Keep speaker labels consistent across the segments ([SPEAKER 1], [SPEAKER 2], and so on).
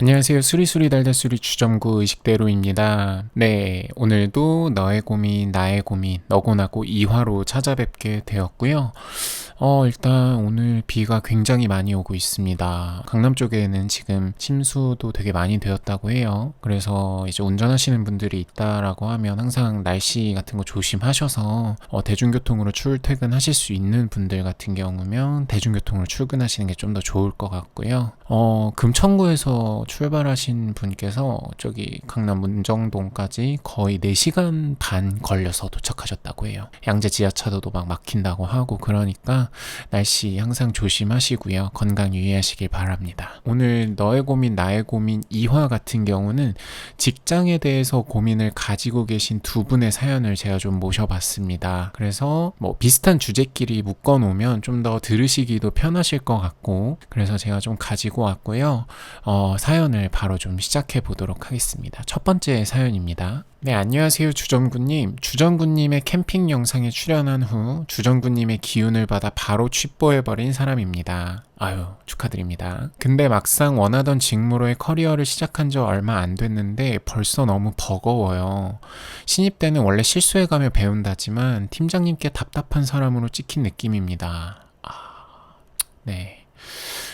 [SPEAKER 1] 안녕하세요. 수리수리 달달수리 주점구 의식대로입니다. 네, 오늘도 너의 고민, 나의 고민, 너고 나고 2화로 찾아뵙게 되었고요. 일단 오늘 비가 굉장히 많이 오고 있습니다. 강남 쪽에는 지금 침수도 되게 많이 되었다고 해요. 그래서 이제 운전하시는 분들이 있다라고 하면 항상 날씨 같은 거 조심하셔서 대중교통으로 출퇴근하실 수 있는 분들 같은 경우면 대중교통으로 출근하시는 게 좀 더 좋을 것 같고요. 금천구에서 출발하신 분께서 저기 강남 문정동까지 거의 4시간 반 걸려서 도착하셨다고 해요. 양재 지하차도도 막 막힌다고 하고 그러니까 날씨 항상 조심하시고요. 건강 유의하시길 바랍니다. 오늘 너의 고민 나의 고민 2화 같은 경우는 직장에 대해서 고민을 가지고 계신 두 분의 사연을 제가 좀 모셔봤습니다. 그래서 뭐 비슷한 주제끼리 묶어놓으면 좀 더 들으시기도 편하실 것 같고 그래서 제가 좀 가지고 왔고요. 사연을 바로 좀 시작해 보도록 하겠습니다. 첫 번째 사연입니다. 네, 안녕하세요 주정구님. 주정구님의 캠핑 영상에 출연한 후 주정구님의 기운을 받아 바로 취뽀해버린 사람입니다. 아유, 축하드립니다. 근데 막상 원하던 직무로의 커리어를 시작한 지 얼마 안 됐는데 벌써 너무 버거워요. 신입 때는 원래 실수해가며 배운다지만 팀장님께 답답한 사람으로 찍힌 느낌입니다. 네.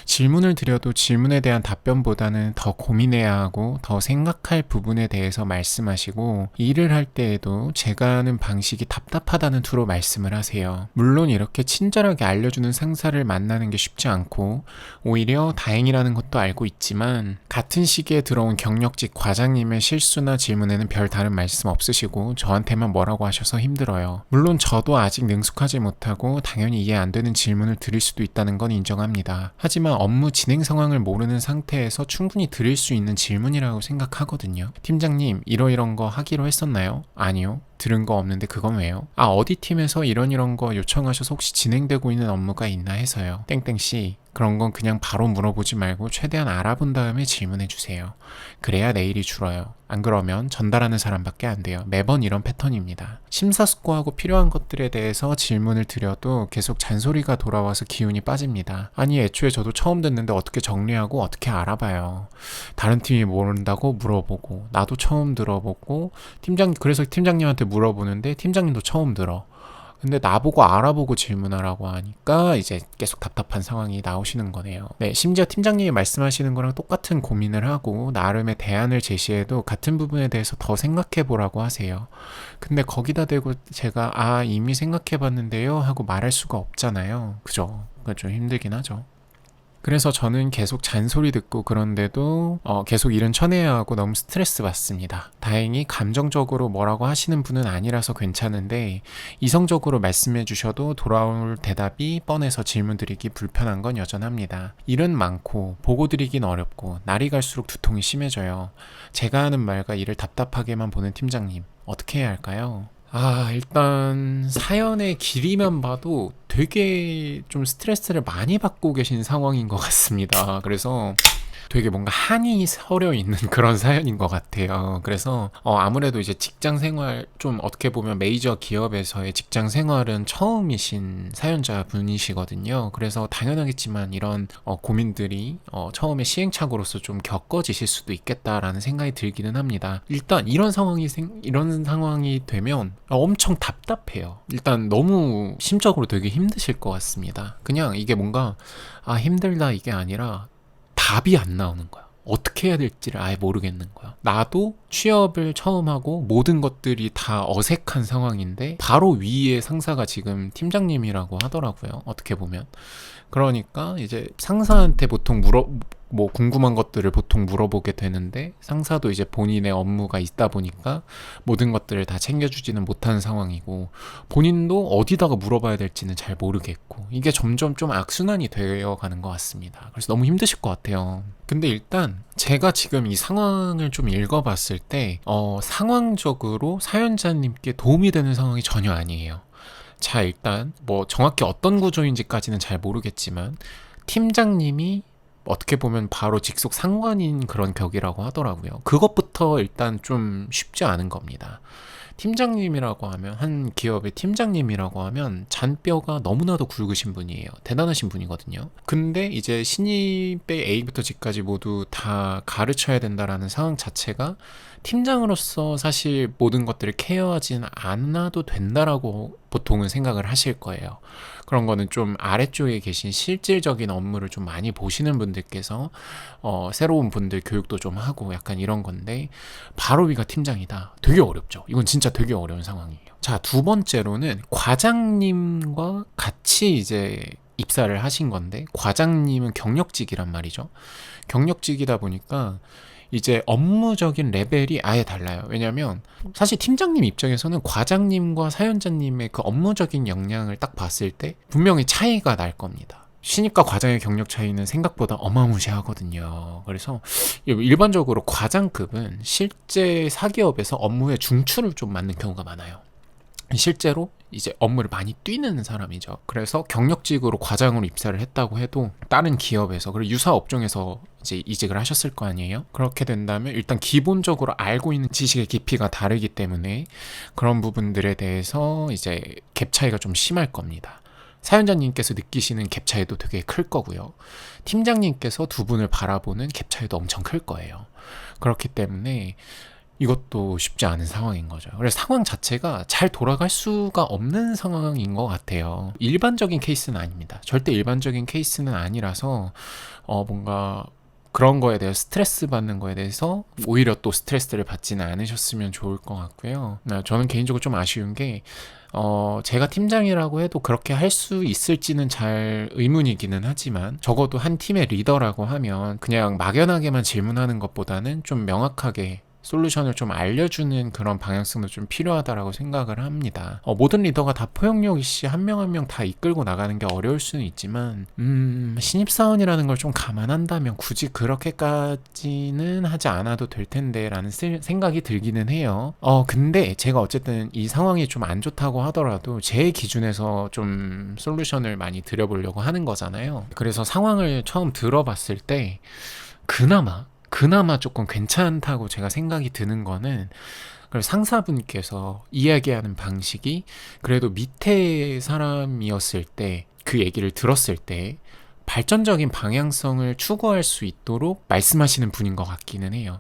[SPEAKER 1] 질문을 드려도 질문에 대한 답변보다는 더 고민해야 하고 더 생각할 부분에 대해서 말씀하시고 일을 할 때에도 제가 하는 방식이 답답하다는 투로 말씀을 하세요. 물론 이렇게 친절하게 알려주는 상사를 만나는 게 쉽지 않고 오히려 다행이라는 것도 알고 있지만 같은 시기에 들어온 경력직 과장님의 실수나 질문에는 별 다른 말씀 없으시고 저한테만 뭐라고 하셔서 힘들어요. 물론 저도 아직 능숙하지 못하고 당연히 이해 안 되는 질문을 드릴 수도 있다는 건 인정합니다. 하지만 업무 진행 상황을 모르는 상태에서 충분히 드릴 수 있는 질문이라고 생각하거든요. 팀장님, 이런 거 하기로 했었나요? 아니요. 들은 거 없는데 그건 왜요? 어디 팀에서 이런 거 요청하셔서 혹시 진행되고 있는 업무가 있나 해서요. 땡땡씨, 그런 건 그냥 바로 물어보지 말고 최대한 알아본 다음에 질문해 주세요. 그래야 내일이 줄어요. 안 그러면 전달하는 사람밖에 안 돼요. 매번 이런 패턴입니다. 심사숙고하고 필요한 것들에 대해서 질문을 드려도 계속 잔소리가 돌아와서 기운이 빠집니다. 아니, 애초에 저도 처음 듣는데 어떻게 정리하고 어떻게 알아봐요. 다른 팀이 모른다고 물어보고 나도 처음 들어보고 그래서 팀장님한테 물어보는데 팀장님도 처음 들어. 근데 나보고 알아보고 질문하라고 하니까 이제 계속 답답한 상황이 나오시는 거네요. 네, 심지어 팀장님이 말씀하시는 거랑 똑같은 고민을 하고 나름의 대안을 제시해도 같은 부분에 대해서 더 생각해 보라고 하세요. 근데 거기다 대고 제가 이미 생각해 봤는데요 하고 말할 수가 없잖아요. 그죠? 그거 좀 힘들긴 하죠. 그래서 저는 계속 잔소리 듣고 그런데도 계속 일은 쳐내야 하고 너무 스트레스 받습니다. 다행히 감정적으로 뭐라고 하시는 분은 아니라서 괜찮은데 이성적으로 말씀해 주셔도 돌아올 대답이 뻔해서 질문 드리기 불편한 건 여전합니다. 일은 많고 보고 드리긴 어렵고 날이 갈수록 두통이 심해져요. 제가 하는 말과 일을 답답하게만 보는 팀장님, 어떻게 해야 할까요? 일단 사연의 길이만 봐도 되게 좀 스트레스를 많이 받고 계신 상황인 것 같습니다. 그래서 되게 뭔가 한이 서려 있는 그런 사연인 것 같아요. 그래서 아무래도 이제 직장 생활 좀 어떻게 보면 메이저 기업에서의 직장 생활은 처음이신 사연자 분이시거든요. 그래서 당연하겠지만 이런 고민들이 처음에 시행착오로서 좀 겪어지실 수도 있겠다라는 생각이 들기는 합니다. 일단 이런 상황이 되면 엄청 답답해요. 일단 너무 심적으로 되게 힘드실 것 같습니다. 그냥 이게 뭔가 힘들다 이게 아니라 답이 안 나오는 거야. 어떻게 해야 될지를 아예 모르겠는 거야. 나도 취업을 처음 하고 모든 것들이 다 어색한 상황인데 바로 위에 상사가 지금 팀장님이라고 하더라고요. 어떻게 보면. 그러니까 이제 상사한테 보통 궁금한 것들을 보통 물어보게 되는데 상사도 이제 본인의 업무가 있다 보니까 모든 것들을 다 챙겨주지는 못하는 상황이고 본인도 어디다가 물어봐야 될지는 잘 모르겠고 이게 점점 좀 악순환이 되어 가는 것 같습니다. 그래서 너무 힘드실 것 같아요. 근데 일단 제가 지금 이 상황을 좀 읽어봤을 때 상황적으로 사연자님께 도움이 되는 상황이 전혀 아니에요. 자, 일단 뭐 정확히 어떤 구조인지까지는 잘 모르겠지만 팀장님이 어떻게 보면 바로 직속 상관인 그런 격이라고 하더라고요. 그것부터 일단 좀 쉽지 않은 겁니다. 팀장님이라고 하면, 한 기업의 팀장님이라고 하면 잔뼈가 너무나도 굵으신 분이에요. 대단하신 분이거든요. 근데 이제 신입의 A부터 G까지 모두 다 가르쳐야 된다라는 상황 자체가 팀장으로서 사실 모든 것들을 케어하진 않아도 된다라고 보통은 생각을 하실 거예요. 그런 거는 좀 아래쪽에 계신 실질적인 업무를 좀 많이 보시는 분들께서 새로운 분들 교육도 좀 하고 약간 이런 건데, 바로 위가 팀장이다. 되게 어렵죠. 이건 진짜 되게 어려운 상황이에요. 자, 두 번째로는 과장님과 같이 이제 입사를 하신 건데, 과장님은 경력직이란 말이죠. 경력직이다 보니까 이제 업무적인 레벨이 아예 달라요. 왜냐면 사실 팀장님 입장에서는 과장님과 사연자님의 그 업무적인 역량을 딱 봤을 때 분명히 차이가 날 겁니다. 신입과 과장의 경력 차이는 생각보다 어마무시하거든요. 그래서 일반적으로 과장급은 실제 사기업에서 업무의 중추를 좀 맡는 경우가 많아요. 실제로 이제 업무를 많이 뛰는 사람이죠. 그래서 경력직으로 과장으로 입사를 했다고 해도 다른 기업에서, 그리고 유사 업종에서 이제 이직을 하셨을 거 아니에요. 그렇게 된다면 일단 기본적으로 알고 있는 지식의 깊이가 다르기 때문에 그런 부분들에 대해서 이제 갭 차이가 좀 심할 겁니다. 사연자님께서 느끼시는 갭 차이도 되게 클 거고요. 팀장님께서 두 분을 바라보는 갭 차이도 엄청 클 거예요. 그렇기 때문에 이것도 쉽지 않은 상황인 거죠. 그래서 상황 자체가 잘 돌아갈 수가 없는 상황인 것 같아요. 일반적인 케이스는 아닙니다. 절대 일반적인 케이스는 아니라서 뭔가 그런 거에 대해서 스트레스 받는 거에 대해서 오히려 또 스트레스를 받지는 않으셨으면 좋을 것 같고요. 저는 개인적으로 좀 아쉬운 게 제가 팀장이라고 해도 그렇게 할 수 있을지는 잘 의문이기는 하지만, 적어도 한 팀의 리더라고 하면 그냥 막연하게만 질문하는 것보다는 좀 명확하게 솔루션을 좀 알려주는 그런 방향성도 좀 필요하다라고 생각을 합니다. 모든 리더가 다 포용력 있이 한 명 한 명 다 이끌고 나가는 게 어려울 수는 있지만, 신입사원이라는 걸 좀 감안한다면 굳이 그렇게까지는 하지 않아도 될 텐데 라는 생각이 들기는 해요. 근데 제가 어쨌든 이 상황이 좀 안 좋다고 하더라도 제 기준에서 좀 솔루션을 많이 드려보려고 하는 거잖아요. 그래서 상황을 처음 들어봤을 때 그나마 조금 괜찮다고 제가 생각이 드는 거는, 상사분께서 이야기하는 방식이 그래도 밑에 사람이었을 때 그 얘기를 들었을 때 발전적인 방향성을 추구할 수 있도록 말씀하시는 분인 것 같기는 해요.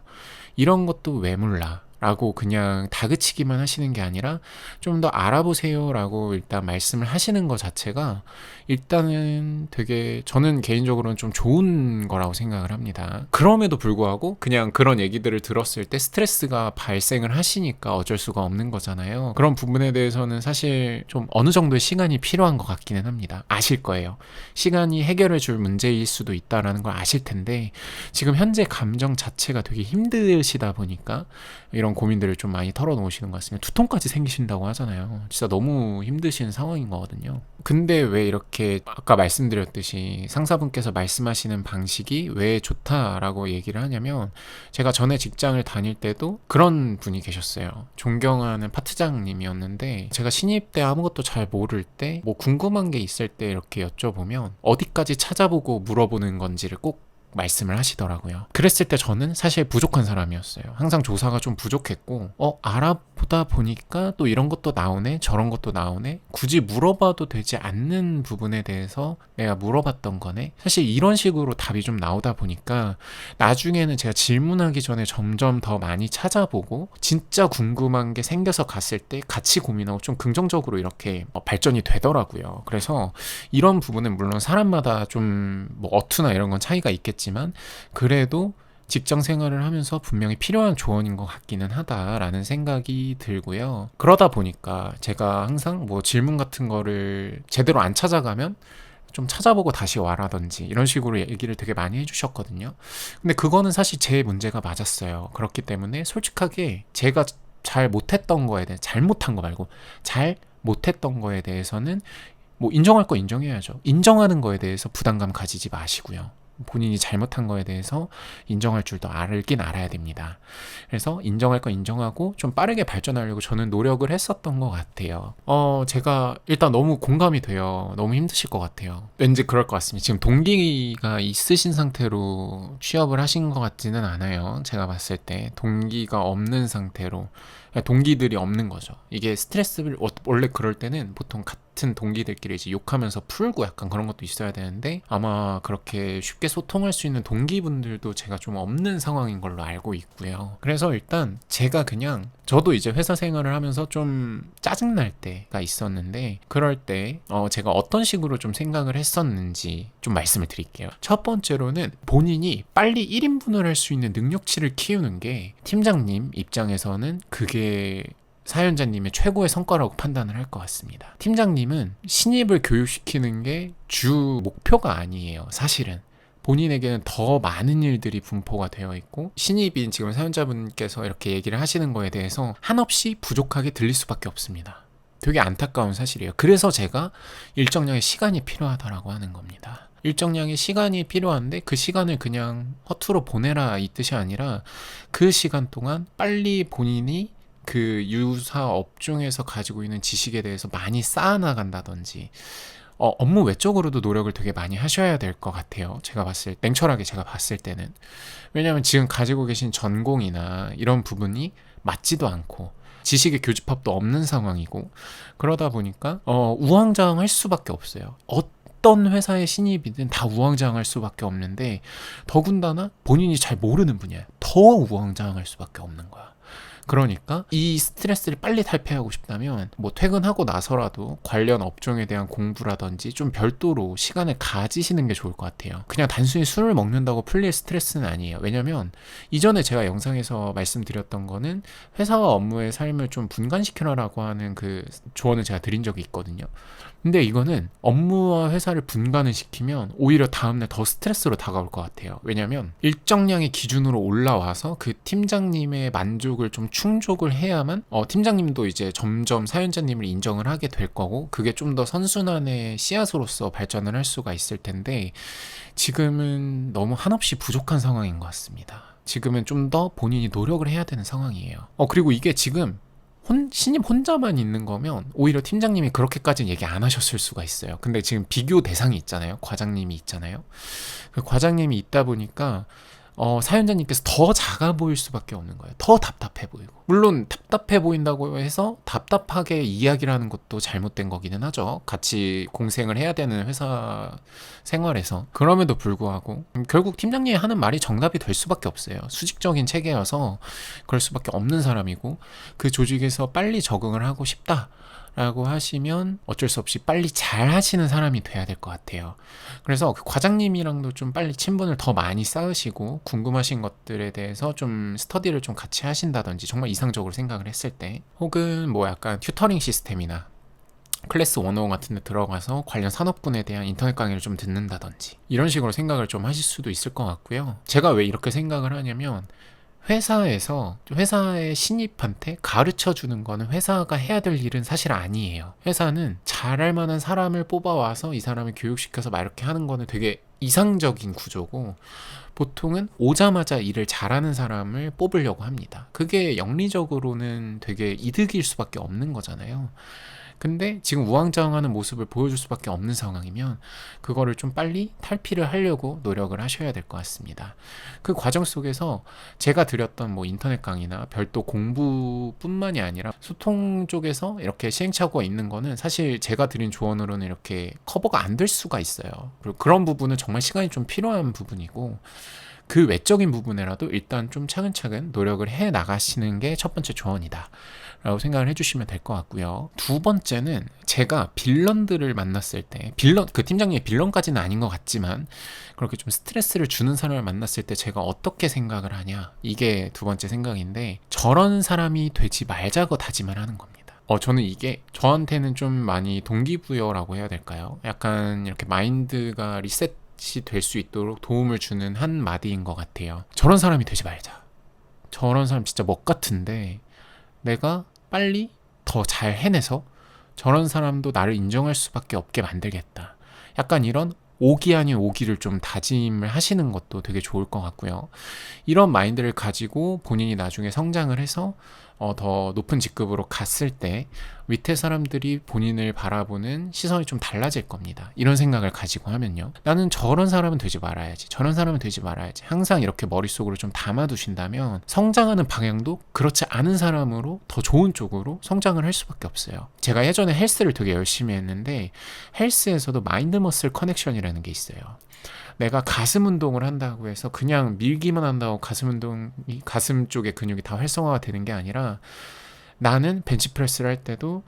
[SPEAKER 1] 이런 것도 왜 몰라? 라고 그냥 다그치기만 하시는 게 아니라 좀 더 알아보세요 라고 일단 말씀을 하시는 것 자체가 일단은 되게, 저는 개인적으로는 좀 좋은 거라고 생각을 합니다. 그럼에도 불구하고 그냥 그런 얘기들을 들었을 때 스트레스가 발생을 하시니까 어쩔 수가 없는 거잖아요. 그런 부분에 대해서는 사실 좀 어느 정도의 시간이 필요한 것 같기는 합니다. 아실 거예요. 시간이 해결해 줄 문제일 수도 있다라는 걸 아실 텐데, 지금 현재 감정 자체가 되게 힘드시다 보니까 이런 고민들을 좀 많이 털어놓으시는 것 같습니다. 두통까지 생기신다고 하잖아요. 진짜 너무 힘드신 상황인 거거든요. 근데 왜 이렇게 아까 말씀드렸듯이 상사분께서 말씀하시는 방식이 왜 좋다라고 얘기를 하냐면, 제가 전에 직장을 다닐 때도 그런 분이 계셨어요. 존경하는 파트장님이었는데, 제가 신입 때 아무것도 잘 모를 때 뭐 궁금한 게 있을 때 이렇게 여쭤보면 어디까지 찾아보고 물어보는 건지를 꼭 말씀을 하시더라고요. 그랬을 때 저는 사실 부족한 사람이었어요. 항상 조사가 좀 부족했고, 알아보다 보니까 또 이런 것도 나오네, 저런 것도 나오네, 굳이 물어봐도 되지 않는 부분에 대해서 내가 물어봤던 거네. 사실 이런 식으로 답이 좀 나오다 보니까 나중에는 제가 질문하기 전에 점점 더 많이 찾아보고 진짜 궁금한 게 생겨서 갔을 때 같이 고민하고 좀 긍정적으로 이렇게 발전이 되더라고요. 그래서 이런 부분은 물론 사람마다 좀 뭐 어투나 이런 건 차이가 있겠지만, 그래도 직장 생활을 하면서 분명히 필요한 조언인 것 같기는 하다라는 생각이 들고요. 그러다 보니까 제가 항상 뭐 질문 같은 거를 제대로 안 찾아가면 좀 찾아보고 다시 와라든지 이런 식으로 얘기를 되게 많이 해주셨거든요. 근데 그거는 사실 제 문제가 맞았어요. 그렇기 때문에 솔직하게 제가 잘 못했던 거에 대해, 잘못한 거 말고 잘 못했던 거에 대해서는 뭐 인정할 거 인정해야죠. 인정하는 거에 대해서 부담감 가지지 마시고요. 본인이 잘못한 거에 대해서 인정할 줄도 알긴 알아야 됩니다. 그래서 인정할 건 인정하고 좀 빠르게 발전하려고 저는 노력을 했었던 것 같아요. 제가 일단 너무 공감이 돼요. 너무 힘드실 것 같아요. 왠지 그럴 것 같습니다. 지금 동기가 있으신 상태로 취업을 하신 것 같지는 않아요. 제가 봤을 때 동기가 없는 상태로, 동기들이 없는 거죠. 이게 스트레스를 원래 그럴 때는 보통 같은 동기들끼리 이제 욕하면서 풀고 약간 그런 것도 있어야 되는데, 아마 그렇게 쉽게 소통할 수 있는 동기분들도 제가 좀 없는 상황인 걸로 알고 있고요. 그래서 일단 제가 그냥, 저도 이제 회사 생활을 하면서 좀 짜증날 때가 있었는데, 그럴 때 제가 어떤 식으로 좀 생각을 했었는지 좀 말씀을 드릴게요. 첫 번째로는 본인이 빨리 1인분을 할 수 있는 능력치를 키우는 게 팀장님 입장에서는 그게 사연자님의 최고의 성과라고 판단을 할 것 같습니다. 팀장님은 신입을 교육시키는 게 주 목표가 아니에요. 사실은 본인에게는 더 많은 일들이 분포가 되어 있고, 신입인 지금 사연자분께서 이렇게 얘기를 하시는 거에 대해서 한없이 부족하게 들릴 수밖에 없습니다. 되게 안타까운 사실이에요. 그래서 제가 일정량의 시간이 필요하다라고 하는 겁니다. 일정량의 시간이 필요한데 그 시간을 그냥 허투루 보내라 이 뜻이 아니라, 그 시간 동안 빨리 본인이 그 유사 업종에서 가지고 있는 지식에 대해서 많이 쌓아나간다든지, 업무 외적으로도 노력을 되게 많이 하셔야 될 것 같아요. 냉철하게 제가 봤을 때는. 왜냐하면 지금 가지고 계신 전공이나 이런 부분이 맞지도 않고 지식의 교집합도 없는 상황이고, 그러다 보니까 우왕좌왕할 수밖에 없어요. 어떤 회사의 신입이든 다 우왕좌왕할 수밖에 없는데, 더군다나 본인이 잘 모르는 분야에 더 우왕좌왕할 수밖에 없는 거야. 그러니까 이 스트레스를 빨리 탈피하고 싶다면 뭐 퇴근하고 나서라도 관련 업종에 대한 공부라든지 좀 별도로 시간을 가지시는 게 좋을 것 같아요. 그냥 단순히 술을 먹는다고 풀릴 스트레스는 아니에요. 왜냐면 이전에 제가 영상에서 말씀드렸던 거는 회사와 업무의 삶을 좀 분간시켜라라고 하는 그 조언을 제가 드린 적이 있거든요. 근데 이거는 업무와 회사를 분간을 시키면 오히려 다음날 더 스트레스로 다가올 것 같아요. 왜냐면 일정량의 기준으로 올라와서 그 팀장님의 만족을 좀 충족을 해야만 팀장님도 이제 점점 사연자님을 인정을 하게 될 거고, 그게 좀 더 선순환의 씨앗으로서 발전을 할 수가 있을 텐데, 지금은 너무 한없이 부족한 상황인 것 같습니다. 지금은 좀 더 본인이 노력을 해야 되는 상황이에요. 그리고 이게 지금 신입 혼자만 있는 거면 오히려 팀장님이 그렇게까지는 얘기 안 하셨을 수가 있어요. 근데 지금 비교 대상이 있잖아요. 과장님이 있잖아요. 그 과장님이 있다 보니까 사연자님께서 더 작아 보일 수밖에 없는 거예요. 더 답답해 보이고. 물론 답답해 보인다고 해서 답답하게 이야기를 하는 것도 잘못된 거기는 하죠. 같이 공생을 해야 되는 회사 생활에서. 그럼에도 불구하고 결국 팀장님이 하는 말이 정답이 될 수밖에 없어요. 수직적인 체계여서 그럴 수밖에 없는 사람이고, 그 조직에서 빨리 적응을 하고 싶다 라고 하시면 어쩔 수 없이 빨리 잘 하시는 사람이 돼야 될 것 같아요. 그래서 그 과장님이랑도 좀 빨리 친분을 더 많이 쌓으시고, 궁금하신 것들에 대해서 좀 스터디를 좀 같이 하신다든지, 정말 이상적으로 생각을 했을 때, 혹은 뭐 약간 튜터링 시스템이나 클래스 101 같은 데 들어가서 관련 산업군에 대한 인터넷 강의를 좀 듣는다든지, 이런 식으로 생각을 좀 하실 수도 있을 것 같고요. 제가 왜 이렇게 생각을 하냐면, 회사의 신입한테 가르쳐 주는 거는 회사가 해야 될 일은 사실 아니에요. 회사는 잘할 만한 사람을 뽑아와서 이 사람을 교육시켜서 막 이렇게 하는 거는 되게 이상적인 구조고, 보통은 오자마자 일을 잘하는 사람을 뽑으려고 합니다. 그게 영리적으로는 되게 이득일 수밖에 없는 거잖아요. 근데 지금 우왕좌왕하는 모습을 보여줄 수밖에 없는 상황이면 그거를 좀 빨리 탈피를 하려고 노력을 하셔야 될 것 같습니다. 그 과정 속에서 제가 드렸던 뭐 인터넷 강의나 별도 공부뿐만이 아니라 소통 쪽에서 이렇게 시행착오가 있는 거는 사실 제가 드린 조언으로는 이렇게 커버가 안 될 수가 있어요. 그리고 그런 부분은 정말 시간이 좀 필요한 부분이고, 그 외적인 부분에라도 일단 좀 차근차근 노력을 해 나가시는 게 첫 번째 조언이다 라고 생각을 해주시면 될 것 같고요. 두 번째는 제가 빌런들을 만났을 때, 그 팀장님의 빌런까지는 아닌 것 같지만 그렇게 좀 스트레스를 주는 사람을 만났을 때 제가 어떻게 생각을 하냐, 이게 두 번째 생각인데, 저런 사람이 되지 말자고 다짐을 하는 겁니다. 저는 이게 저한테는 좀 많이 동기부여라고 해야 될까요? 약간 이렇게 마인드가 리셋이 될 수 있도록 도움을 주는 한 마디인 것 같아요. 저런 사람이 되지 말자. 저런 사람 진짜 먹 같은데 내가 빨리 더 잘 해내서 저런 사람도 나를 인정할 수밖에 없게 만들겠다. 약간 이런 오기 아닌 오기를 좀 다짐을 하시는 것도 되게 좋을 것 같고요. 이런 마인드를 가지고 본인이 나중에 성장을 해서 더 높은 직급으로 갔을 때 밑에 사람들이 본인을 바라보는 시선이 좀 달라질 겁니다. 이런 생각을 가지고 하면요. 나는 저런 사람은 되지 말아야지. 저런 사람은 되지 말아야지. 항상 이렇게 머릿속으로 좀 담아두신다면 성장하는 방향도 그렇지 않은 사람으로 더 좋은 쪽으로 성장을 할 수밖에 없어요. 제가 예전에 헬스를 되게 열심히 했는데 헬스에서도 마인드 머슬 커넥션이라는 게 있어요. 내가 가슴 운동을 한다고 해서 그냥 밀기만 한다고 가슴 쪽의 근육이 다 활성화가 되는 게 아니라 나는 벤치프레스를 할 때도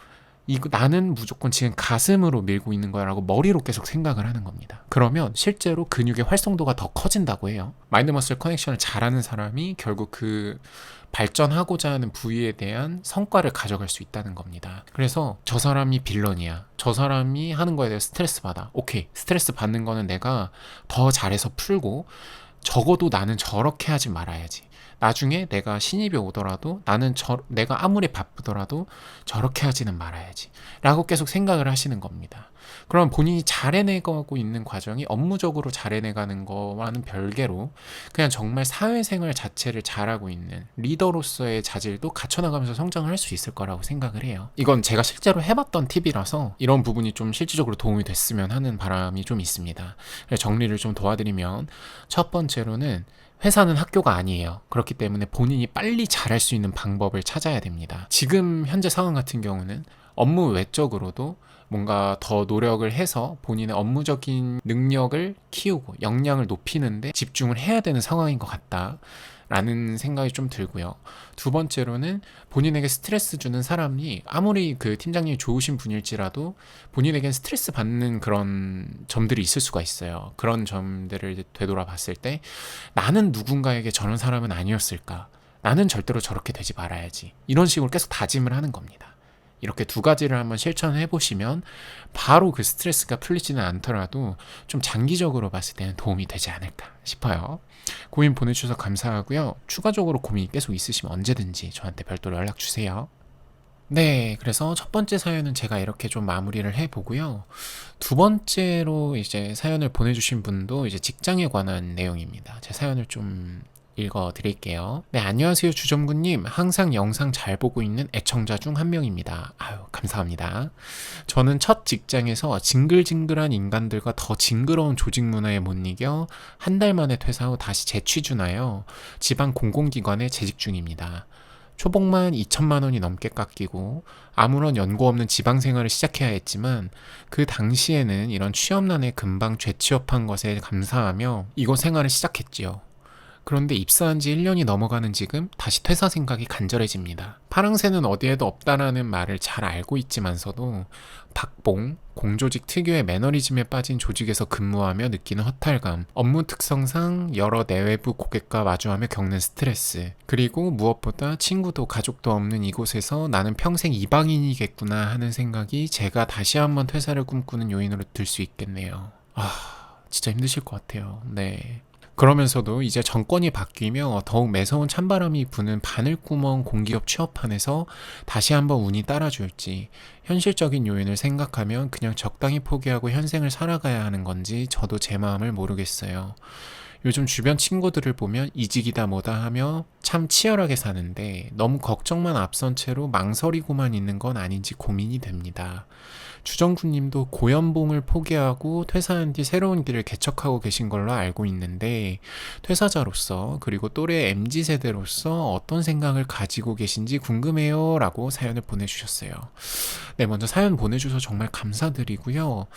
[SPEAKER 1] 나는 무조건 지금 가슴으로 밀고 있는 거라고 머리로 계속 생각을 하는 겁니다. 그러면 실제로 근육의 활성도가 더 커진다고 해요. 마인드 머슬 커넥션을 잘하는 사람이 결국 그 발전하고자 하는 부위에 대한 성과를 가져갈 수 있다는 겁니다. 그래서 저 사람이 빌런이야. 저 사람이 하는 거에 대해 스트레스 받아. 오케이. 스트레스 받는 거는 내가 더 잘해서 풀고 적어도 나는 저렇게 하지 말아야지. 나중에 내가 신입이 오더라도 내가 아무리 바쁘더라도 저렇게 하지는 말아야지. 라고 계속 생각을 하시는 겁니다. 그럼 본인이 잘 해내고 있는 과정이 업무적으로 잘 해내가는 거와는 별개로 그냥 정말 사회생활 자체를 잘하고 있는 리더로서의 자질도 갖춰나가면서 성장을 할 수 있을 거라고 생각을 해요. 이건 제가 실제로 해봤던 팁이라서 이런 부분이 좀 실질적으로 도움이 됐으면 하는 바람이 좀 있습니다. 정리를 좀 도와드리면 첫 번째로는 회사는 학교가 아니에요. 그렇기 때문에 본인이 빨리 잘할 수 있는 방법을 찾아야 됩니다. 지금 현재 상황 같은 경우는 업무 외적으로도 뭔가 더 노력을 해서 본인의 업무적인 능력을 키우고 역량을 높이는데 집중을 해야 되는 상황인 것 같다. 라는 생각이 좀 들고요. 두 번째로는 본인에게 스트레스 주는 사람이 아무리 그 팀장님이 좋으신 분일지라도 본인에겐 스트레스 받는 그런 점들이 있을 수가 있어요. 그런 점들을 되돌아봤을 때 나는 누군가에게 저런 사람은 아니었을까? 나는 절대로 저렇게 되지 말아야지. 이런 식으로 계속 다짐을 하는 겁니다. 이렇게 두 가지를 한번 실천해 보시면 바로 그 스트레스가 풀리지는 않더라도 좀 장기적으로 봤을 때는 도움이 되지 않을까 싶어요. 고민 보내주셔서 감사하고요. 추가적으로 고민이 계속 있으시면 언제든지 저한테 별도로 연락 주세요. 네, 그래서 첫 번째 사연은 제가 이렇게 좀 마무리를 해보고요. 두 번째로 이제 사연을 보내주신 분도 이제 직장에 관한 내용입니다. 제 사연을 좀 읽어 드릴게요. 네, 안녕하세요, 주점구님. 항상 영상 잘 보고 있는 애청자 중 한 명입니다. 아유, 감사합니다. 저는 첫 직장에서 징글징글한 인간들과 더 징그러운 조직 문화에 못 이겨 한 달 만에 퇴사 후 다시 재취준하여 지방 공공기관에 재직 중입니다. 초봉만 2천만 원이 넘게 깎이고 아무런 연고 없는 지방 생활을 시작해야 했지만 그 당시에는 이런 취업난에 금방 재취업한 것에 감사하며 이곳 생활을 시작했지요. 그런데 입사한 지 1년이 넘어가는 지금 다시 퇴사 생각이 간절해집니다. 파랑새는 어디에도 없다라는 말을 잘 알고 있지만서도 박봉, 공조직 특유의 매너리즘에 빠진 조직에서 근무하며 느끼는 허탈감, 업무 특성상 여러 내외부 고객과 마주하며 겪는 스트레스, 그리고 무엇보다 친구도 가족도 없는 이곳에서 나는 평생 이방인이겠구나 하는 생각이 제가 다시 한번 퇴사를 꿈꾸는 요인으로 들 수 있겠네요. 진짜 힘드실 것 같아요. 네. 그러면서도 이제 정권이 바뀌며 더욱 매서운 찬바람이 부는 바늘구멍 공기업 취업판에서 다시 한번 운이 따라줄지 현실적인 요인을 생각하면 그냥 적당히 포기하고 현생을 살아가야 하는 건지 저도 제 마음을 모르겠어요. 요즘 주변 친구들을 보면 이직이다 뭐다 하며 참 치열하게 사는데 너무 걱정만 앞선 채로 망설이고만 있는 건 아닌지 고민이 됩니다. 주정구님도 고연봉을 포기하고 퇴사한 뒤 새로운 길을 개척하고 계신 걸로 알고 있는데 퇴사자로서 그리고 또래 MZ세대로서 어떤 생각을 가지고 계신지 궁금해요 라고 사연을 보내주셨어요. 네, 먼저 사연 보내주셔서 정말 감사드리고요.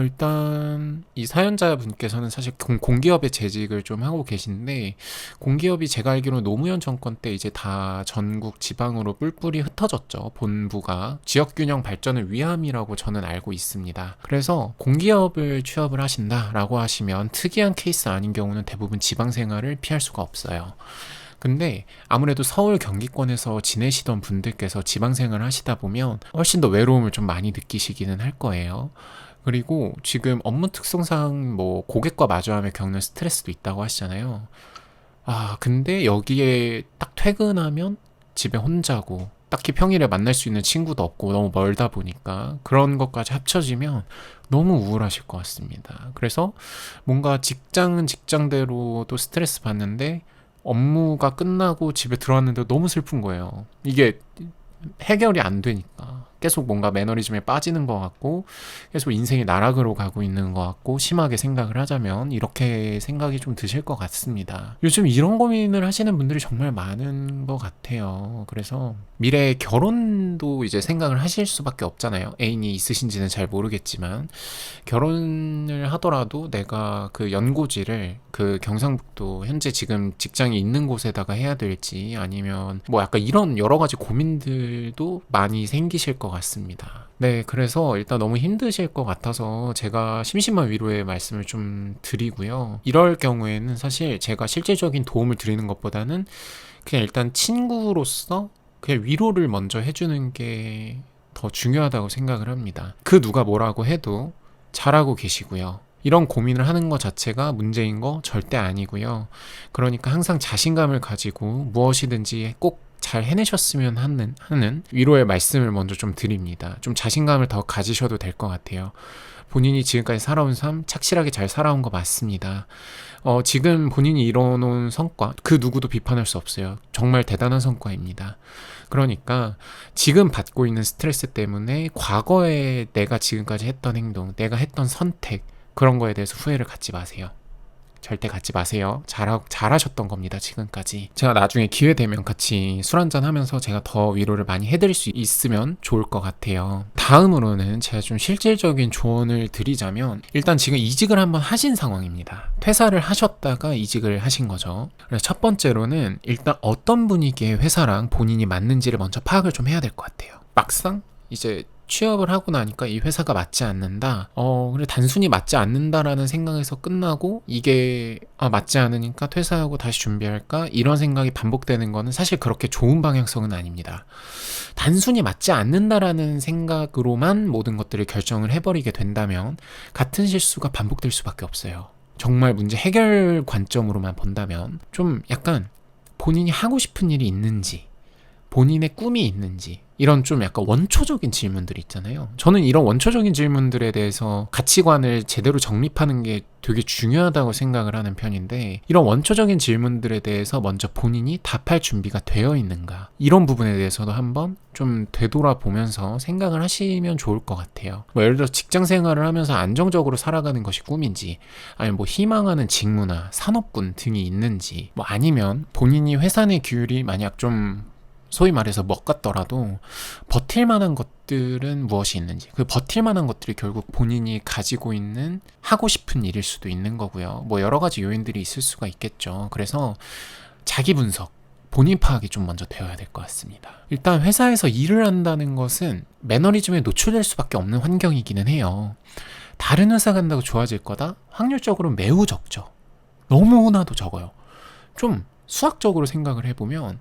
[SPEAKER 1] 일단 이 사연자분께서는 사실 공기업에 재직을 좀 하고 계신데 공기업이 제가 알기로 노무현 정권 때 이제 다 전국 지방으로 뿔뿔이 흩어졌죠. 본부가 지역균형 발전을 위함이라고 저는 알고 있습니다. 그래서 공기업을 취업을 하신다라고 하시면 특이한 케이스 아닌 경우는 대부분 지방 생활을 피할 수가 없어요. 근데 아무래도 서울 경기권에서 지내시던 분들께서 지방생활을 하시다 보면 훨씬 더 외로움을 좀 많이 느끼시기는 할 거예요. 그리고 지금 업무 특성상 뭐 고객과 마주하며 겪는 스트레스도 있다고 하시잖아요. 근데 여기에 딱 퇴근하면 집에 혼자고 딱히 평일에 만날 수 있는 친구도 없고 너무 멀다 보니까 그런 것까지 합쳐지면 너무 우울하실 것 같습니다. 그래서 뭔가 직장은 직장대로 또 스트레스 받는데 업무가 끝나고 집에 들어왔는데 너무 슬픈 거예요. 이게 해결이 안 되니까 계속 뭔가 매너리즘에 빠지는 것 같고 계속 인생이 나락으로 가고 있는 것 같고, 심하게 생각을 하자면 이렇게 생각이 좀 드실 것 같습니다. 요즘 이런 고민을 하시는 분들이 정말 많은 것 같아요. 그래서 미래의 결혼도 이제 생각을 하실 수밖에 없잖아요. 애인이 있으신지는 잘 모르겠지만 결혼을 하더라도 내가 그 연고지를 그 경상북도 현재 지금 직장이 있는 곳에다가 해야 될지, 아니면 뭐 약간 이런 여러 가지 고민들도 많이 생기실 것 같습니다. 네, 그래서 일단 너무 힘드실 것 같아서 제가 심심한 위로의 말씀을 좀 드리고요. 이럴 경우에는 사실 제가 실질적인 도움을 드리는 것보다는 그냥 일단 친구로서 그냥 위로를 먼저 해주는 게 더 중요하다고 생각을 합니다. 그 누가 뭐라고 해도 잘하고 계시고요. 이런 고민을 하는 것 자체가 문제인 거 절대 아니고요. 그러니까 항상 자신감을 가지고 무엇이든지 꼭 잘 해내셨으면 하는 위로의 말씀을 먼저 좀 드립니다. 좀 자신감을 더 가지셔도 될 것 같아요. 본인이 지금까지 살아온 삶 착실하게 잘 살아온 거 맞습니다. 지금 본인이 이뤄놓은 성과, 그 누구도 비판할 수 없어요. 정말 대단한 성과입니다. 그러니까 지금 받고 있는 스트레스 때문에 과거에 내가 지금까지 했던 행동, 내가 했던 선택, 그런 거에 대해서 후회를 갖지 마세요. 절대 갖지 마세요. 잘하셨던 겁니다, 지금까지. 제가 나중에 기회 되면 같이 술 한잔 하면서 제가 더 위로를 많이 해드릴 수 있으면 좋을 것 같아요. 다음으로는 제가 좀 실질적인 조언을 드리자면, 일단 지금 이직을 한번 하신 상황입니다. 퇴사를 하셨다가 이직을 하신 거죠. 그래서 첫 번째로는 일단 어떤 분위기의 회사랑 본인이 맞는지를 먼저 파악을 좀 해야 될 것 같아요. 막상 이제 취업을 하고 나니까 이 회사가 맞지 않는다. 그래 단순히 맞지 않는다라는 생각에서 끝나고 이게 맞지 않으니까 퇴사하고 다시 준비할까? 이런 생각이 반복되는 거는 사실 그렇게 좋은 방향성은 아닙니다. 단순히 맞지 않는다라는 생각으로만 모든 것들을 결정을 해버리게 된다면 같은 실수가 반복될 수밖에 없어요. 정말 문제 해결 관점으로만 본다면 좀 약간 본인이 하고 싶은 일이 있는지, 본인의 꿈이 있는지, 이런 좀 약간 원초적인 질문들이 있잖아요. 저는 이런 원초적인 질문들에 대해서 가치관을 제대로 정립하는 게 되게 중요하다고 생각을 하는 편인데, 이런 원초적인 질문들에 대해서 먼저 본인이 답할 준비가 되어 있는가, 이런 부분에 대해서도 한번 좀 되돌아보면서 생각을 하시면 좋을 것 같아요. 뭐 예를 들어 직장 생활을 하면서 안정적으로 살아가는 것이 꿈인지, 아니면 뭐 희망하는 직무나 산업군 등이 있는지, 뭐 아니면 본인이 회사 내 규율이 만약 좀 소위 말해서 먹같더라도 버틸 만한 것들은 무엇이 있는지, 그 버틸 만한 것들이 결국 본인이 가지고 있는 하고 싶은 일일 수도 있는 거고요. 뭐 여러 가지 요인들이 있을 수가 있겠죠. 그래서 자기 분석, 본인 파악이 좀 먼저 되어야 될 것 같습니다. 일단 회사에서 일을 한다는 것은 매너리즘에 노출될 수밖에 없는 환경이기는 해요. 다른 회사 간다고 좋아질 거다? 확률적으로 매우 적죠. 너무나도 적어요. 좀 수학적으로 생각을 해보면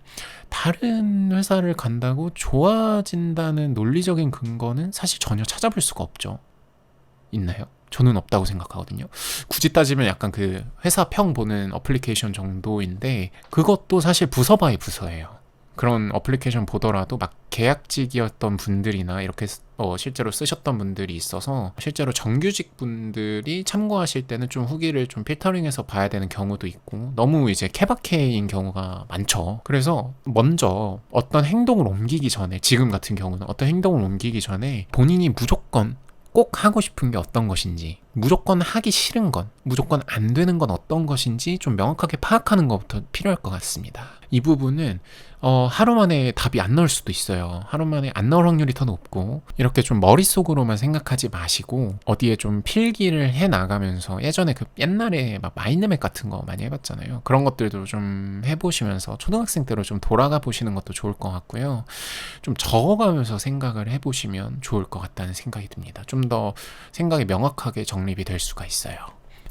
[SPEAKER 1] 다른 회사를 간다고 좋아진다는 논리적인 근거는 사실 전혀 찾아볼 수가 없죠. 있나요? 저는 없다고 생각하거든요. 굳이 따지면 약간 그 회사 평 보는 어플리케이션 정도인데, 그것도 사실 부서 바이 부서예요. 그런 어플리케이션 보더라도 막 계약직이었던 분들이나 이렇게 실제로 쓰셨던 분들이 있어서 실제로 정규직 분들이 참고하실 때는 좀 후기를 좀 필터링해서 봐야 되는 경우도 있고, 너무 이제 케바케인 경우가 많죠. 그래서 먼저 어떤 행동을 옮기기 전에, 지금 같은 경우는 어떤 행동을 옮기기 전에 본인이 무조건 꼭 하고 싶은 게 어떤 것인지, 무조건 하기 싫은 건, 무조건 안 되는 건 어떤 것인지 좀 명확하게 파악하는 것부터 필요할 것 같습니다. 이 부분은 하루 만에 답이 안 나올 수도 있어요. 하루 만에 안 나올 확률이 더 높고, 이렇게 좀 머릿속으로만 생각하지 마시고 어디에 좀 필기를 해 나가면서, 예전에 그 옛날에 막 마인드맵 같은 거 많이 해봤잖아요. 그런 것들도 좀 해보시면서 초등학생 때로 좀 돌아가 보시는 것도 좋을 것 같고요. 좀 적어가면서 생각을 해보시면 좋을 것 같다는 생각이 듭니다. 좀 더 생각이 명확하게 정립이 될 수가 있어요.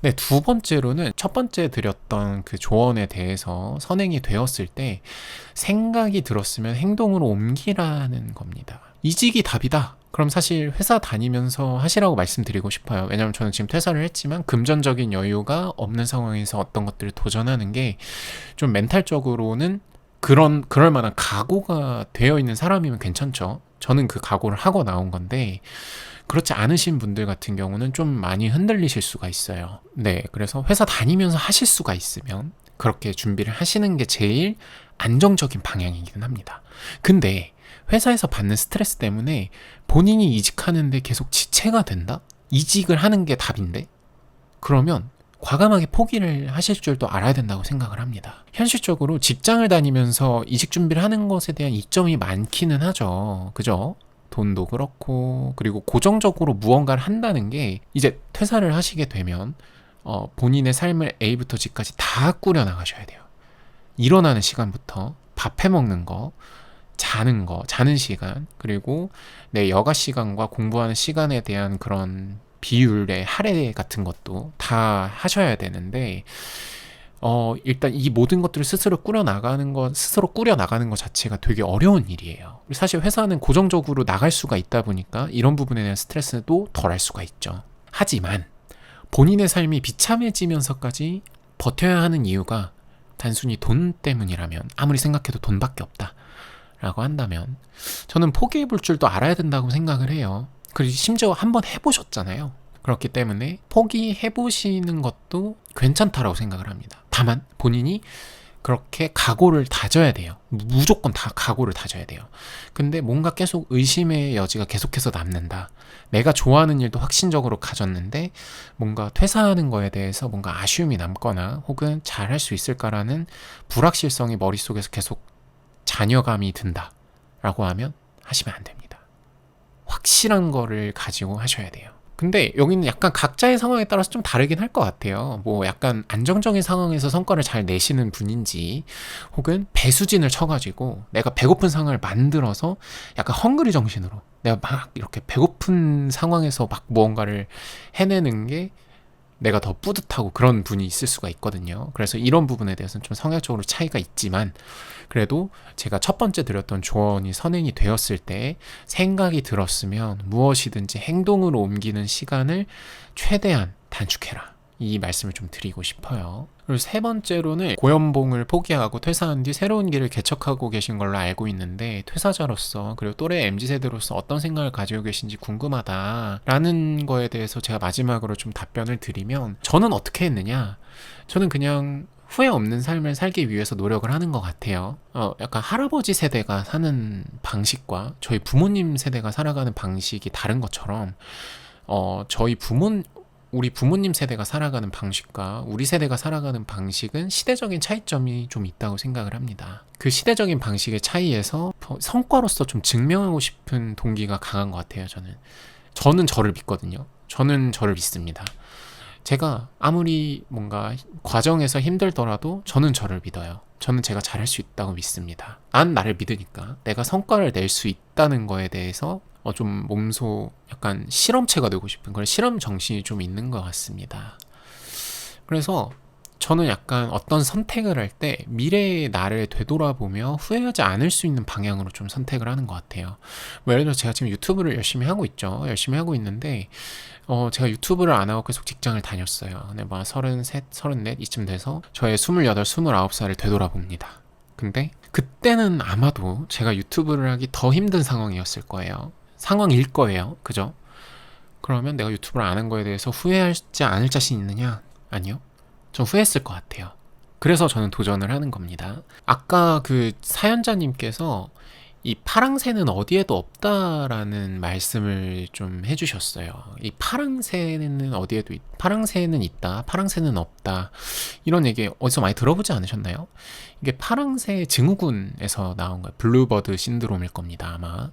[SPEAKER 1] 네, 두 번째로는 첫 번째 드렸던 그 조언에 대해서 선행이 되었을 때 생각이 들었으면 행동으로 옮기라는 겁니다. 이직이 답이다. 그럼 사실 회사 다니면서 하시라고 말씀드리고 싶어요. 왜냐면 저는 지금 퇴사를 했지만 금전적인 여유가 없는 상황에서 어떤 것들을 도전하는 게 좀 멘탈적으로는 그럴 만한 각오가 되어 있는 사람이면 괜찮죠. 저는 그 각오를 하고 나온 건데, 그렇지 않으신 분들 같은 경우는 좀 많이 흔들리실 수가 있어요. 네, 그래서 회사 다니면서 하실 수가 있으면 그렇게 준비를 하시는 게 제일 안정적인 방향이긴 합니다. 근데 회사에서 받는 스트레스 때문에 본인이 이직하는데 계속 지체가 된다? 이직을 하는 게 답인데? 그러면 과감하게 포기를 하실 줄도 알아야 된다고 생각을 합니다. 현실적으로 직장을 다니면서 이직 준비를 하는 것에 대한 이점이 많기는 하죠. 그죠? 돈도 그렇고, 그리고 고정적으로 무언가를 한다는 게 이제 퇴사를 하시게 되면 본인의 삶을 A부터 G까지 다 꾸려 나가셔야 돼요. 일어나는 시간부터 밥 해 먹는 거, 자는 시간, 그리고 내 여가 시간과 공부하는 시간에 대한 그런 비율의 할애 같은 것도 다 하셔야 되는데, 일단 이 모든 것들을 스스로 꾸려 나가는 것 자체가 되게 어려운 일이에요. 사실 회사는 고정적으로 나갈 수가 있다 보니까 이런 부분에 대한 스트레스도 덜 할 수가 있죠. 하지만 본인의 삶이 비참해지면서까지 버텨야 하는 이유가 단순히 돈 때문이라면, 아무리 생각해도 돈밖에 없다 라고 한다면 저는 포기해 볼 줄도 알아야 된다고 생각을 해요. 그리고 심지어 한번 해보셨잖아요. 그렇기 때문에 포기해 보시는 것도 괜찮다라고 생각을 합니다. 다만 본인이 그렇게 각오를 다져야 돼요. 무조건 다 각오를 다져야 돼요. 근데 뭔가 계속 의심의 여지가 계속해서 남는다. 내가 좋아하는 일도 확신적으로 가졌는데 뭔가 퇴사하는 거에 대해서 뭔가 아쉬움이 남거나 혹은 잘할 수 있을까라는 불확실성이 머릿속에서 계속 잔여감이 든다라고 하면 하시면 안 됩니다. 확실한 거를 가지고 하셔야 돼요. 근데 여기는 약간 각자의 상황에 따라서 좀 다르긴 할 것 같아요. 뭐 약간 안정적인 상황에서 성과를 잘 내시는 분인지, 혹은 배수진을 쳐가지고 내가 배고픈 상황을 만들어서 약간 헝그리 정신으로 내가 막 이렇게 배고픈 상황에서 막 무언가를 해내는 게 내가 더 뿌듯하고 그런 분이 있을 수가 있거든요. 그래서 이런 부분에 대해서는 좀 성향적으로 차이가 있지만, 그래도 제가 첫 번째 드렸던 조언이 선행이 되었을 때 생각이 들었으면 무엇이든지 행동으로 옮기는 시간을 최대한 단축해라, 이 말씀을 좀 드리고 싶어요. 그리고 세 번째로는 고연봉을 포기하고 퇴사한 뒤 새로운 길을 개척하고 계신 걸로 알고 있는데, 퇴사자로서 그리고 또래 MZ세대로서 어떤 생각을 가지고 계신지 궁금하다라는 거에 대해서 제가 마지막으로 좀 답변을 드리면, 저는 어떻게 했느냐, 저는 그냥 후회 없는 삶을 살기 위해서 노력을 하는 것 같아요. 약간 할아버지 세대가 사는 방식과 저희 부모님 세대가 살아가는 방식이 다른 것처럼, 우리 부모님 세대가 살아가는 방식과 우리 세대가 살아가는 방식은 시대적인 차이점이 좀 있다고 생각을 합니다. 그 시대적인 방식의 차이에서 성과로서 좀 증명하고 싶은 동기가 강한 것 같아요. 저는 저를 믿거든요. 저는 저를 믿습니다. 제가 아무리 뭔가 과정에서 힘들더라도 저는 저를 믿어요. 저는 제가 잘할 수 있다고 믿습니다. 난 나를 믿으니까 내가 성과를 낼 수 있다는 거에 대해서 좀 몸소 약간 실험체가 되고 싶은 그런 실험 정신이 좀 있는 것 같습니다. 그래서 저는 약간 어떤 선택을 할 때 미래의 나를 되돌아보며 후회하지 않을 수 있는 방향으로 좀 선택을 하는 것 같아요. 뭐 예를 들어 제가 지금 유튜브를 열심히 하고 있죠. 열심히 하고 있는데 제가 유튜브를 안 하고 계속 직장을 다녔어요. 근데 막 33, 34 이쯤 돼서 저의 28, 29살을 되돌아봅니다. 근데 그때는 아마도 제가 유튜브를 하기 더 힘든 상황이었을 거예요. 상황일 거예요. 그죠? 그러면 내가 유튜브를 안 한 거에 대해서 후회하지 않을 자신 있느냐? 아니요. 전 후회했을 것 같아요. 그래서 저는 도전을 하는 겁니다. 아까 그 사연자님께서 이 파랑새는 어디에도 없다라는 말씀을 좀 해주셨어요. 이 파랑새는 파랑새는 있다, 파랑새는 없다, 이런 얘기 어디서 많이 들어보지 않으셨나요? 이게 파랑새 증후군에서 나온 거예요. 블루버드 신드롬일 겁니다, 아마.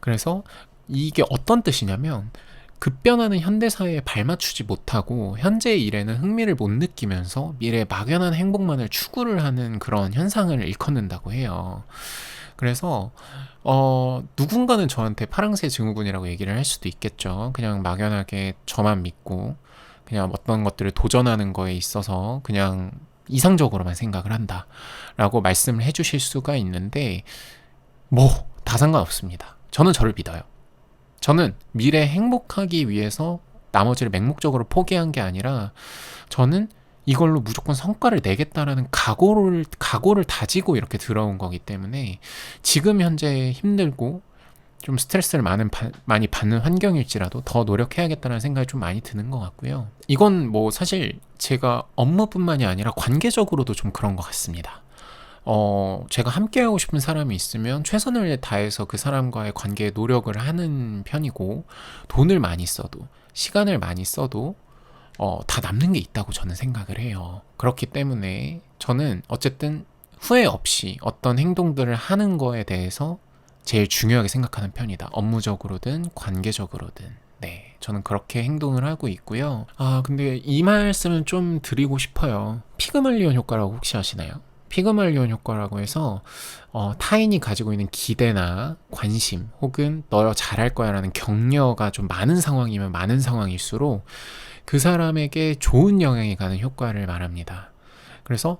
[SPEAKER 1] 그래서 이게 어떤 뜻이냐면, 급변하는 현대사회에 발맞추지 못하고 현재의 일에는 흥미를 못 느끼면서 미래의 막연한 행복만을 추구를 하는 그런 현상을 일컫는다고 해요. 그래서 누군가는 저한테 파랑새 증후군이라고 얘기를 할 수도 있겠죠. 그냥 막연하게 저만 믿고 그냥 어떤 것들을 도전하는 거에 있어서 그냥 이상적으로만 생각을 한다 라고 말씀을 해주실 수가 있는데, 뭐 다 상관없습니다. 저는 저를 믿어요. 저는 미래 행복하기 위해서 나머지를 맹목적으로 포기한 게 아니라, 저는 이걸로 무조건 성과를 내겠다라는 각오를 다지고 이렇게 들어온 거기 때문에 지금 현재 힘들고 좀 스트레스를 많이 받는 환경일지라도 더 노력해야겠다는 생각이 좀 많이 드는 것 같고요. 이건 뭐 사실 제가 업무뿐만이 아니라 관계적으로도 좀 그런 것 같습니다. 제가 함께하고 싶은 사람이 있으면 최선을 다해서 그 사람과의 관계에 노력을 하는 편이고, 돈을 많이 써도, 시간을 많이 써도, 다 남는 게 있다고 저는 생각을 해요. 그렇기 때문에 저는 어쨌든 후회 없이 어떤 행동들을 하는 거에 대해서 제일 중요하게 생각하는 편이다. 업무적으로든 관계적으로든. 네, 저는 그렇게 행동을 하고 있고요. 근데 이 말씀은 좀 드리고 싶어요. 피그말리온 효과라고 혹시 아시나요? 피그말리온 효과라고 해서 타인이 가지고 있는 기대나 관심 혹은 너 잘할 거야 라는 격려가 좀 많은 상황이면 많은 상황일수록 그 사람에게 좋은 영향이 가는 효과를 말합니다. 그래서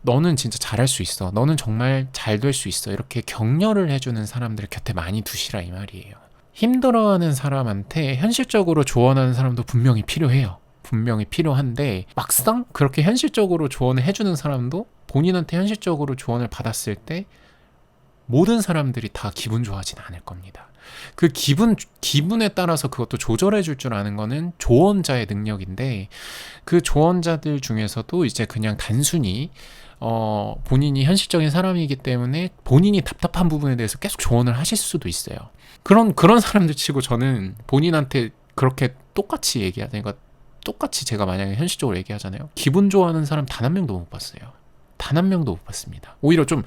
[SPEAKER 1] 너는 진짜 잘할 수 있어. 너는 정말 잘 될 수 있어. 이렇게 격려를 해주는 사람들을 곁에 많이 두시라 이 말이에요. 힘들어하는 사람한테 현실적으로 조언하는 사람도 분명히 필요해요. 분명히 필요한데 막상 그렇게 현실적으로 조언을 해주는 사람도 본인한테 현실적으로 조언을 받았을 때 모든 사람들이 다 기분 좋아하진 않을 겁니다. 그 기분에 따라서 그것도 조절해 줄 줄 아는 거는 조언자의 능력인데, 그 조언자들 중에서도 이제 그냥 단순히 본인이 현실적인 사람이기 때문에 본인이 답답한 부분에 대해서 계속 조언을 하실 수도 있어요. 그런 사람들 치고 저는 본인한테 그렇게 똑같이 얘기하니까, 똑같이 제가 만약에 현실적으로 얘기하잖아요. 기분 좋아하는 사람 단 한 명도 못 봤어요. 단 한 명도 못 봤습니다. 오히려 좀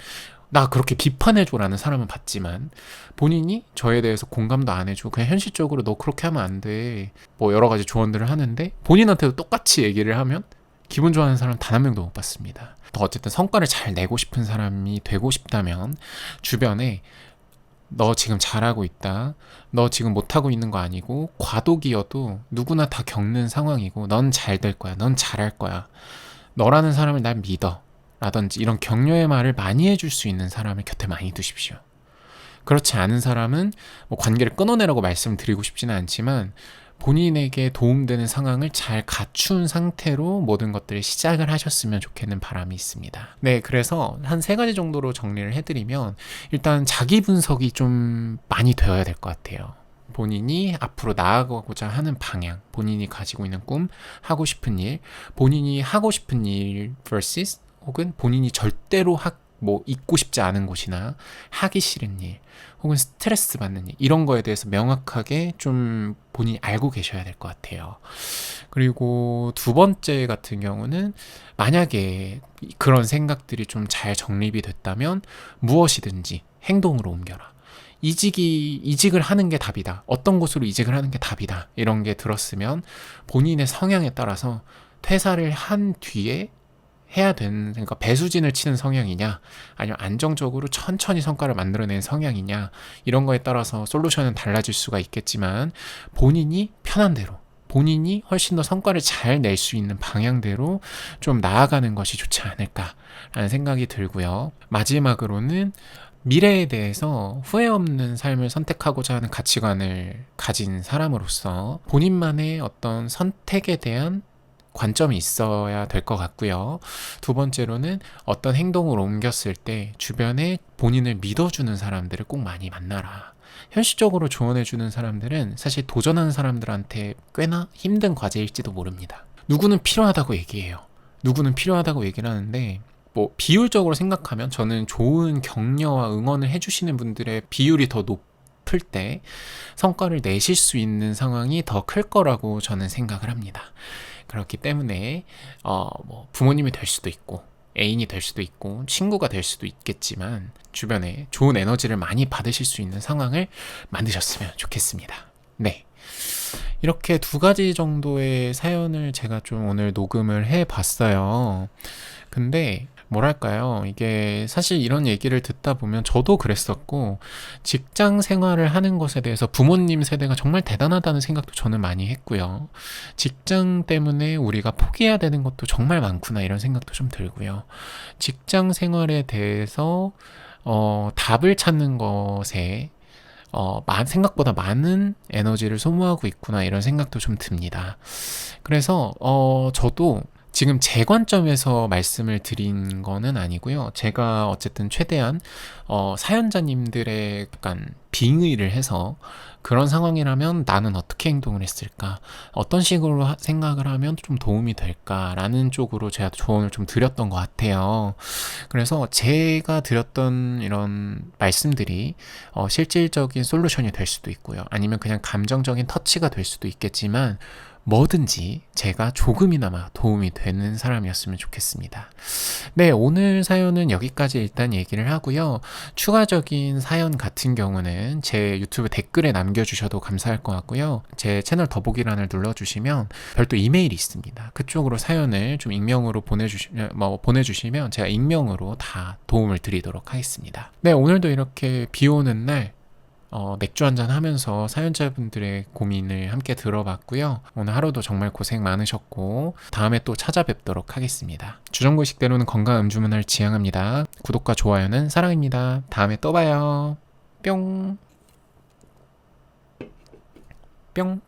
[SPEAKER 1] 나 그렇게 비판해줘라는 사람은 봤지만 본인이 저에 대해서 공감도 안 해주고 그냥 현실적으로 너 그렇게 하면 안 돼, 뭐 여러 가지 조언들을 하는데 본인한테도 똑같이 얘기를 하면 기분 좋아하는 사람 단 한 명도 못 봤습니다. 어쨌든 성과를 잘 내고 싶은 사람이 되고 싶다면 주변에 너 지금 잘하고 있다, 너 지금 못하고 있는 거 아니고 과도기여도 누구나 다 겪는 상황이고 넌 잘 될 거야, 넌 잘할 거야, 너라는 사람을 난 믿어 라든지 이런 격려의 말을 많이 해줄 수 있는 사람을 곁에 많이 두십시오. 그렇지 않은 사람은 뭐 관계를 끊어내라고 말씀드리고 싶지는 않지만 본인에게 도움되는 상황을 잘 갖춘 상태로 모든 것들을 시작을 하셨으면 좋겠는 바람이 있습니다. 네, 그래서 한 3가지 정도로 정리를 해드리면, 일단 자기 분석이 좀 많이 되어야 될 것 같아요. 본인이 앞으로 나아가고자 하는 방향, 본인이 가지고 있는 꿈, 하고 싶은 일, 본인이 하고 싶은 일 vs 혹은 본인이 절대로 잊고 싶지 않은 곳이나 하기 싫은 일 혹은 스트레스 받는 일, 이런 거에 대해서 명확하게 좀 본인이 알고 계셔야 될 것 같아요. 그리고 2번째 같은 경우는 만약에 그런 생각들이 좀 잘 정립이 됐다면 무엇이든지 행동으로 옮겨라. 이직을 하는 게 답이다, 어떤 곳으로 이직을 하는 게 답이다, 이런 게 들었으면 본인의 성향에 따라서 퇴사를 한 뒤에 해야 되는, 그러니까 배수진을 치는 성향이냐 아니면 안정적으로 천천히 성과를 만들어내는 성향이냐, 이런 거에 따라서 솔루션은 달라질 수가 있겠지만 본인이 편한 대로, 본인이 훨씬 더 성과를 잘 낼 수 있는 방향대로 좀 나아가는 것이 좋지 않을까라는 생각이 들고요. 마지막으로는 미래에 대해서 후회 없는 삶을 선택하고자 하는 가치관을 가진 사람으로서 본인만의 어떤 선택에 대한 관점이 있어야 될 것 같고요. 2번째로는 어떤 행동을 옮겼을 때 주변에 본인을 믿어주는 사람들을 꼭 많이 만나라. 현실적으로 조언해주는 사람들은 사실 도전하는 사람들한테 꽤나 힘든 과제일지도 모릅니다. 누구는 필요하다고 얘기해요. 누구는 필요하다고 얘기를 하는데, 뭐 비율적으로 생각하면 저는 좋은 격려와 응원을 해주시는 분들의 비율이 더 높을 때 성과를 내실 수 있는 상황이 더 클 거라고 저는 생각을 합니다. 그렇기 때문에 뭐 부모님이 될 수도 있고 애인이 될 수도 있고 친구가 될 수도 있겠지만 주변에 좋은 에너지를 많이 받으실 수 있는 상황을 만드셨으면 좋겠습니다. 네, 이렇게 2가지 정도의 사연을 제가 좀 오늘 녹음을 해봤어요. 근데 뭐랄까요, 이게 사실 이런 얘기를 듣다 보면 저도 그랬었고, 직장 생활을 하는 것에 대해서 부모님 세대가 정말 대단하다는 생각도 저는 많이 했고요. 직장 때문에 우리가 포기해야 되는 것도 정말 많구나, 이런 생각도 좀 들고요. 직장 생활에 대해서 답을 찾는 것에 생각보다 많은 에너지를 소모하고 있구나, 이런 생각도 좀 듭니다. 그래서 저도 지금 제 관점에서 말씀을 드린 거는 아니고요. 제가 어쨌든 최대한 사연자님들의 약간 빙의를 해서 그런 상황이라면 나는 어떻게 행동을 했을까? 어떤 식으로 생각을 하면 좀 도움이 될까라는 쪽으로 제가 조언을 좀 드렸던 것 같아요. 그래서 제가 드렸던 이런 말씀들이 실질적인 솔루션이 될 수도 있고요. 아니면 그냥 감정적인 터치가 될 수도 있겠지만 뭐든지 제가 조금이나마 도움이 되는 사람이었으면 좋겠습니다. 네, 오늘 사연은 여기까지 일단 얘기를 하고요. 추가적인 사연 같은 경우는 제 유튜브 댓글에 남겨주셔도 감사할 것 같고요. 제 채널 더보기란을 눌러주시면 별도 이메일이 있습니다. 그쪽으로 사연을 좀 익명으로 보내주시면 제가 익명으로 다 도움을 드리도록 하겠습니다. 네, 오늘도 이렇게 비 오는 날 맥주 한잔 하면서 사연자분들의 고민을 함께 들어봤고요. 오늘 하루도 정말 고생 많으셨고 다음에 또 찾아뵙도록 하겠습니다. 주정구식대로는 건강 음주 문화를 지향합니다. 구독과 좋아요는 사랑입니다. 다음에 또 봐요. 뿅. 뿅.